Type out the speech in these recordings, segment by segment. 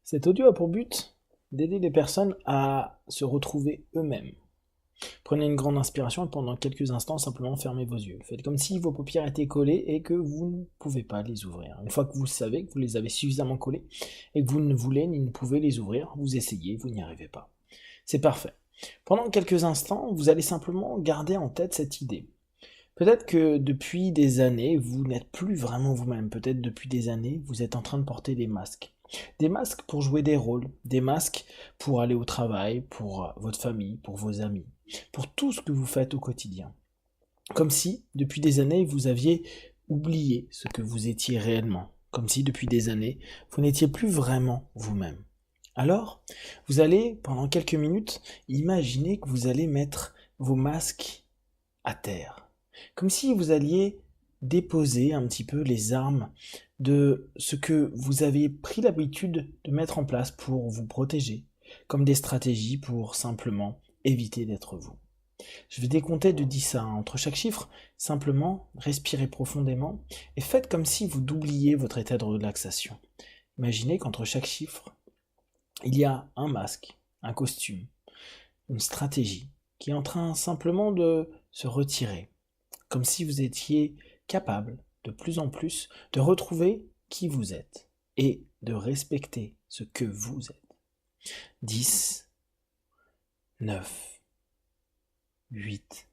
Cet audio a pour but d'aider les personnes à se retrouver eux-mêmes. Prenez une grande inspiration et pendant quelques instants, simplement fermez vos yeux. Faites comme si vos paupières étaient collées et que vous ne pouvez pas les ouvrir. Une fois que vous savez que vous les avez suffisamment collées et que vous ne voulez ni ne pouvez les ouvrir, vous essayez, vous n'y arrivez pas. C'est parfait. Pendant quelques instants, vous allez simplement garder en tête cette idée. Peut-être que depuis des années, vous n'êtes plus vraiment vous-même. Peut-être depuis des années, vous êtes en train de porter des masques. Des masques pour jouer des rôles, des masques pour aller au travail, pour votre famille, pour vos amis, pour tout ce que vous faites au quotidien. Comme si, depuis des années, vous aviez oublié ce que vous étiez réellement. Comme si, depuis des années, vous n'étiez plus vraiment vous-même. Alors, vous allez, pendant quelques minutes, imaginer que vous allez mettre vos masques à terre. Comme si vous alliez déposer un petit peu les armes de ce que vous avez pris l'habitude de mettre en place pour vous protéger, comme des stratégies pour simplement éviter d'être vous. Je vais décompter de 10 à 1. Entre chaque chiffre, simplement respirez profondément et faites comme si vous doubliez votre état de relaxation. Imaginez qu'entre chaque chiffre, il y a un masque, un costume, une stratégie qui est en train simplement de se retirer, comme si vous étiez capable de plus en plus de retrouver qui vous êtes et de respecter ce que vous êtes. 10, 9, 8.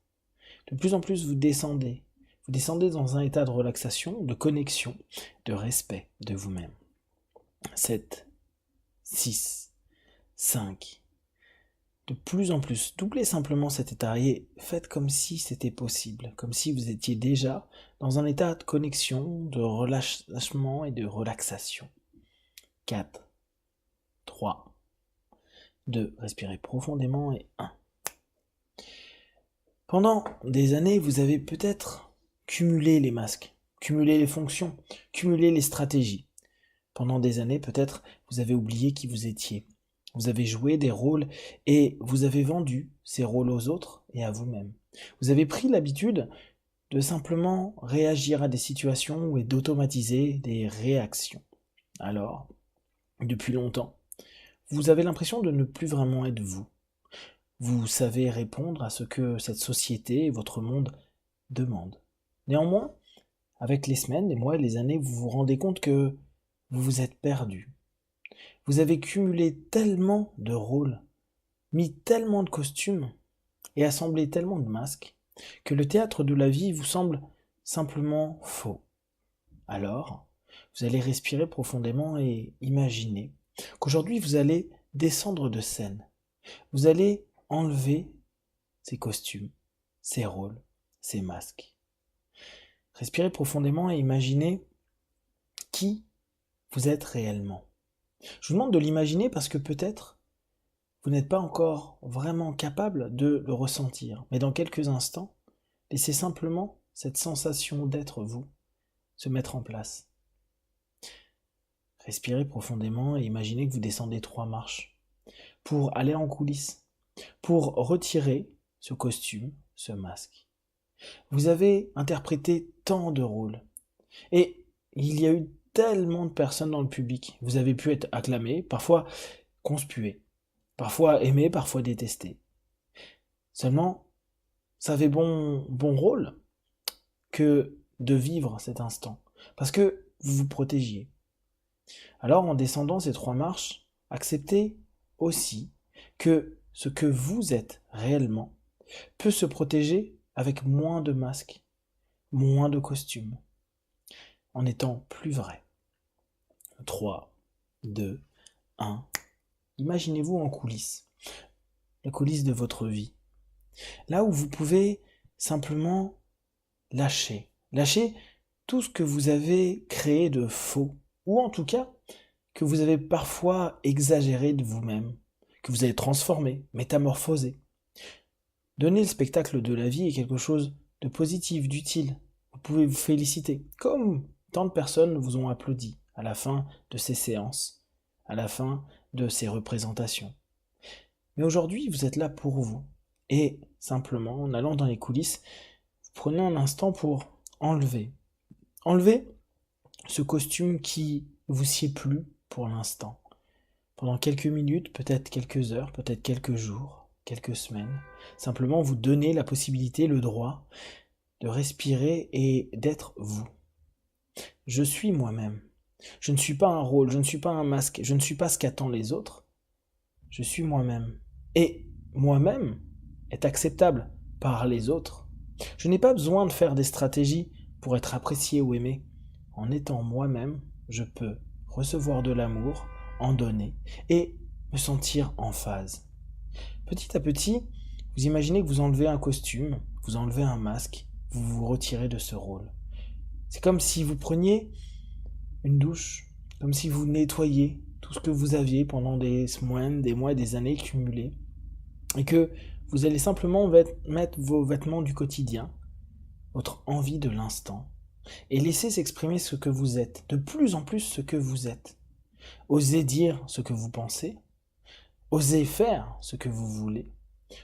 De plus en plus vous descendez. Vous descendez dans un état de relaxation, de connexion, de respect de vous-même. 7, 6, 5. De plus en plus, doublez simplement cet état et faites comme si c'était possible, comme si vous étiez déjà dans un état de connexion, de relâchement et de relaxation. 4, 3, 2, respirez profondément et 1. Pendant des années, vous avez peut-être cumulé les masques, cumulé les fonctions, cumulé les stratégies. Pendant des années, peut-être, vous avez oublié qui vous étiez. Vous avez joué des rôles et vous avez vendu ces rôles aux autres et à vous-même. Vous avez pris l'habitude de simplement réagir à des situations et d'automatiser des réactions. Alors, depuis longtemps, vous avez l'impression de ne plus vraiment être vous. Vous savez répondre à ce que cette société et votre monde demandent. Néanmoins, avec les semaines, les mois et les années, vous vous rendez compte que vous vous êtes perdu. Vous avez cumulé tellement de rôles, mis tellement de costumes et assemblé tellement de masques que le théâtre de la vie vous semble simplement faux. Alors, vous allez respirer profondément et imaginer qu'aujourd'hui vous allez descendre de scène. Vous allez enlever ces costumes, ces rôles, ces masques. Respirez profondément et imaginez qui vous êtes réellement. Je vous demande de l'imaginer parce que peut-être vous n'êtes pas encore vraiment capable de le ressentir. Mais dans quelques instants, laissez simplement cette sensation d'être vous se mettre en place. Respirez profondément et imaginez que vous descendez 3 marches pour aller en coulisses, pour retirer ce costume, ce masque. Vous avez interprété tant de rôles et il y a eu tellement de personnes dans le public. Vous avez pu être acclamé, parfois conspué, parfois aimé, parfois détesté. Seulement, ça avait bon rôle que de vivre cet instant, parce que vous vous protégiez. Alors, en descendant ces 3 marches, acceptez aussi que ce que vous êtes réellement peut se protéger avec moins de masques, moins de costumes, en étant plus vrai. 3, 2, 1. Imaginez-vous en coulisses, la coulisse de votre vie. Là où vous pouvez simplement lâcher tout ce que vous avez créé de faux, ou en tout cas que vous avez parfois exagéré de vous-même, que vous avez transformé, métamorphosé. Donner le spectacle de la vie est quelque chose de positif, d'utile. Vous pouvez vous féliciter, comme tant de personnes vous ont applaudi à la fin de ces séances, à la fin de ces représentations. Mais aujourd'hui, vous êtes là pour vous. Et simplement, en allant dans les coulisses, vous prenez un instant pour enlever ce costume qui ne vous sied plus pour l'instant. pendant quelques minutes, peut-être quelques heures, peut-être quelques jours, quelques semaines. Simplement vous donner la possibilité, le droit de respirer et d'être vous. Je suis moi-même. Je ne suis pas un rôle, je ne suis pas un masque, je ne suis pas ce qu'attendent les autres. Je suis moi-même. Et moi-même est acceptable par les autres. Je n'ai pas besoin de faire des stratégies pour être apprécié ou aimé. En étant moi-même, je peux recevoir de l'amour, en donner et me sentir en phase. Petit à petit, vous imaginez que vous enlevez un costume, vous enlevez un masque, vous vous retirez de ce rôle. C'est comme si vous preniez une douche, comme si vous nettoyiez tout ce que vous aviez pendant des semaines, des mois, des années cumulées, et que vous allez simplement mettre vos vêtements du quotidien, votre envie de l'instant, et laisser s'exprimer ce que vous êtes, de plus en plus ce que vous êtes. Osez dire ce que vous pensez, osez faire ce que vous voulez,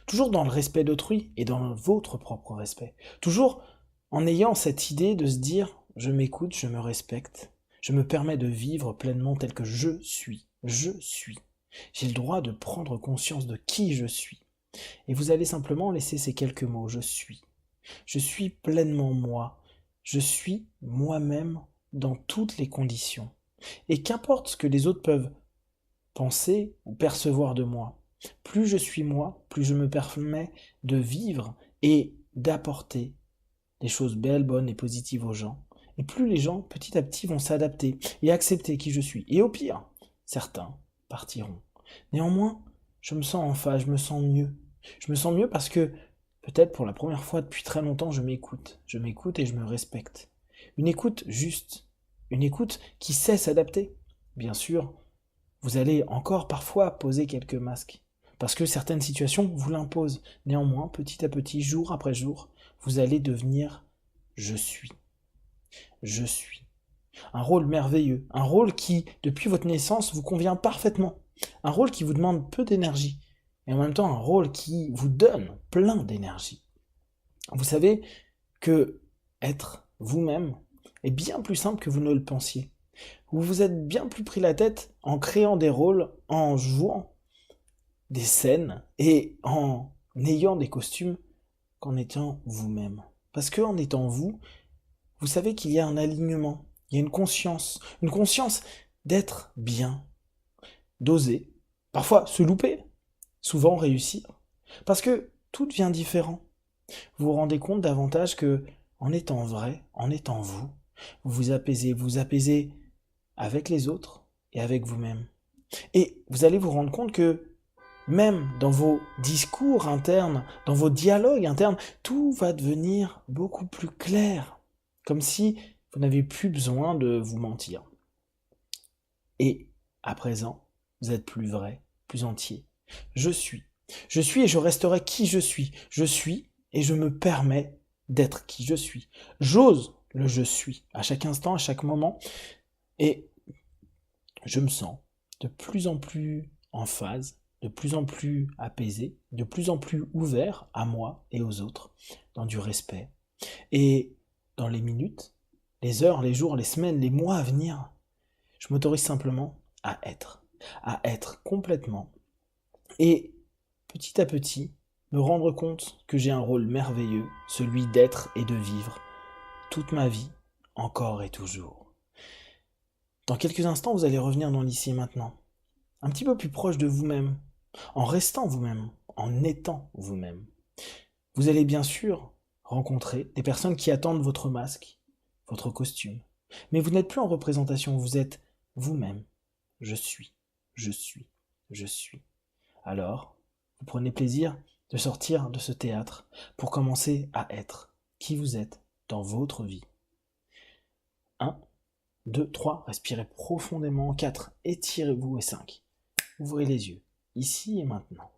toujours dans le respect d'autrui et dans votre propre respect, toujours en ayant cette idée de se dire « je m'écoute, je me respecte ». Je me permets de vivre pleinement tel que je suis. Je suis. J'ai le droit de prendre conscience de qui je suis. Et vous allez simplement laisser ces quelques mots. Je suis. Je suis pleinement moi. Je suis moi-même dans toutes les conditions. Et qu'importe ce que les autres peuvent penser ou percevoir de moi, plus je suis moi, plus je me permets de vivre et d'apporter des choses belles, bonnes et positives aux gens. Et plus les gens, petit à petit, vont s'adapter et accepter qui je suis. Et au pire, certains partiront. Néanmoins, je me sens en phase, je me sens mieux. Je me sens mieux parce que, peut-être pour la première fois depuis très longtemps, je m'écoute. Je m'écoute et je me respecte. Une écoute juste. Une écoute qui sait s'adapter. Bien sûr, vous allez encore parfois poser quelques masques. Parce que certaines situations vous l'imposent. Néanmoins, petit à petit, jour après jour, vous allez devenir « je suis ». Je suis. Un rôle merveilleux, un rôle qui, depuis votre naissance, vous convient parfaitement. Un rôle qui vous demande peu d'énergie, et en même temps un rôle qui vous donne plein d'énergie. Vous savez que être vous-même est bien plus simple que vous ne le pensiez. Vous vous êtes bien plus pris la tête en créant des rôles, en jouant des scènes et en ayant des costumes qu'en étant vous-même. Parce qu'en étant vous, vous savez qu'il y a un alignement, il y a une conscience d'être bien, d'oser, parfois se louper, souvent réussir, parce que tout devient différent. Vous vous rendez compte davantage que, en étant vrai, en étant vous, vous apaisez avec les autres et avec vous-même. Et vous allez vous rendre compte que, même dans vos discours internes, dans vos dialogues internes, tout va devenir beaucoup plus clair. Comme si vous n'avez plus besoin de vous mentir. Et à présent, vous êtes plus vrai, plus entier. Je suis. Je suis et je resterai qui je suis. Je suis et je me permets d'être qui je suis. J'ose le je suis à chaque instant, à chaque moment. Et je me sens de plus en plus en phase, de plus en plus apaisé, de plus en plus ouvert à moi et aux autres, dans du respect. Et dans les minutes, les heures, les jours, les semaines, les mois à venir, je m'autorise simplement à être complètement. Et petit à petit, me rendre compte que j'ai un rôle merveilleux, celui d'être et de vivre toute ma vie, encore et toujours. Dans quelques instants, vous allez revenir dans l'ici et maintenant, un petit peu plus proche de vous-même, en restant vous-même, en étant vous-même. Vous allez bien sûr rencontrer des personnes qui attendent votre masque, votre costume. Mais vous n'êtes plus en représentation, vous êtes vous-même. Je suis, je suis, je suis. Alors, vous prenez plaisir de sortir de ce théâtre pour commencer à être qui vous êtes dans votre vie. 1, 2, 3, respirez profondément. 4, étirez-vous. Et 5, ouvrez les yeux, ici et maintenant.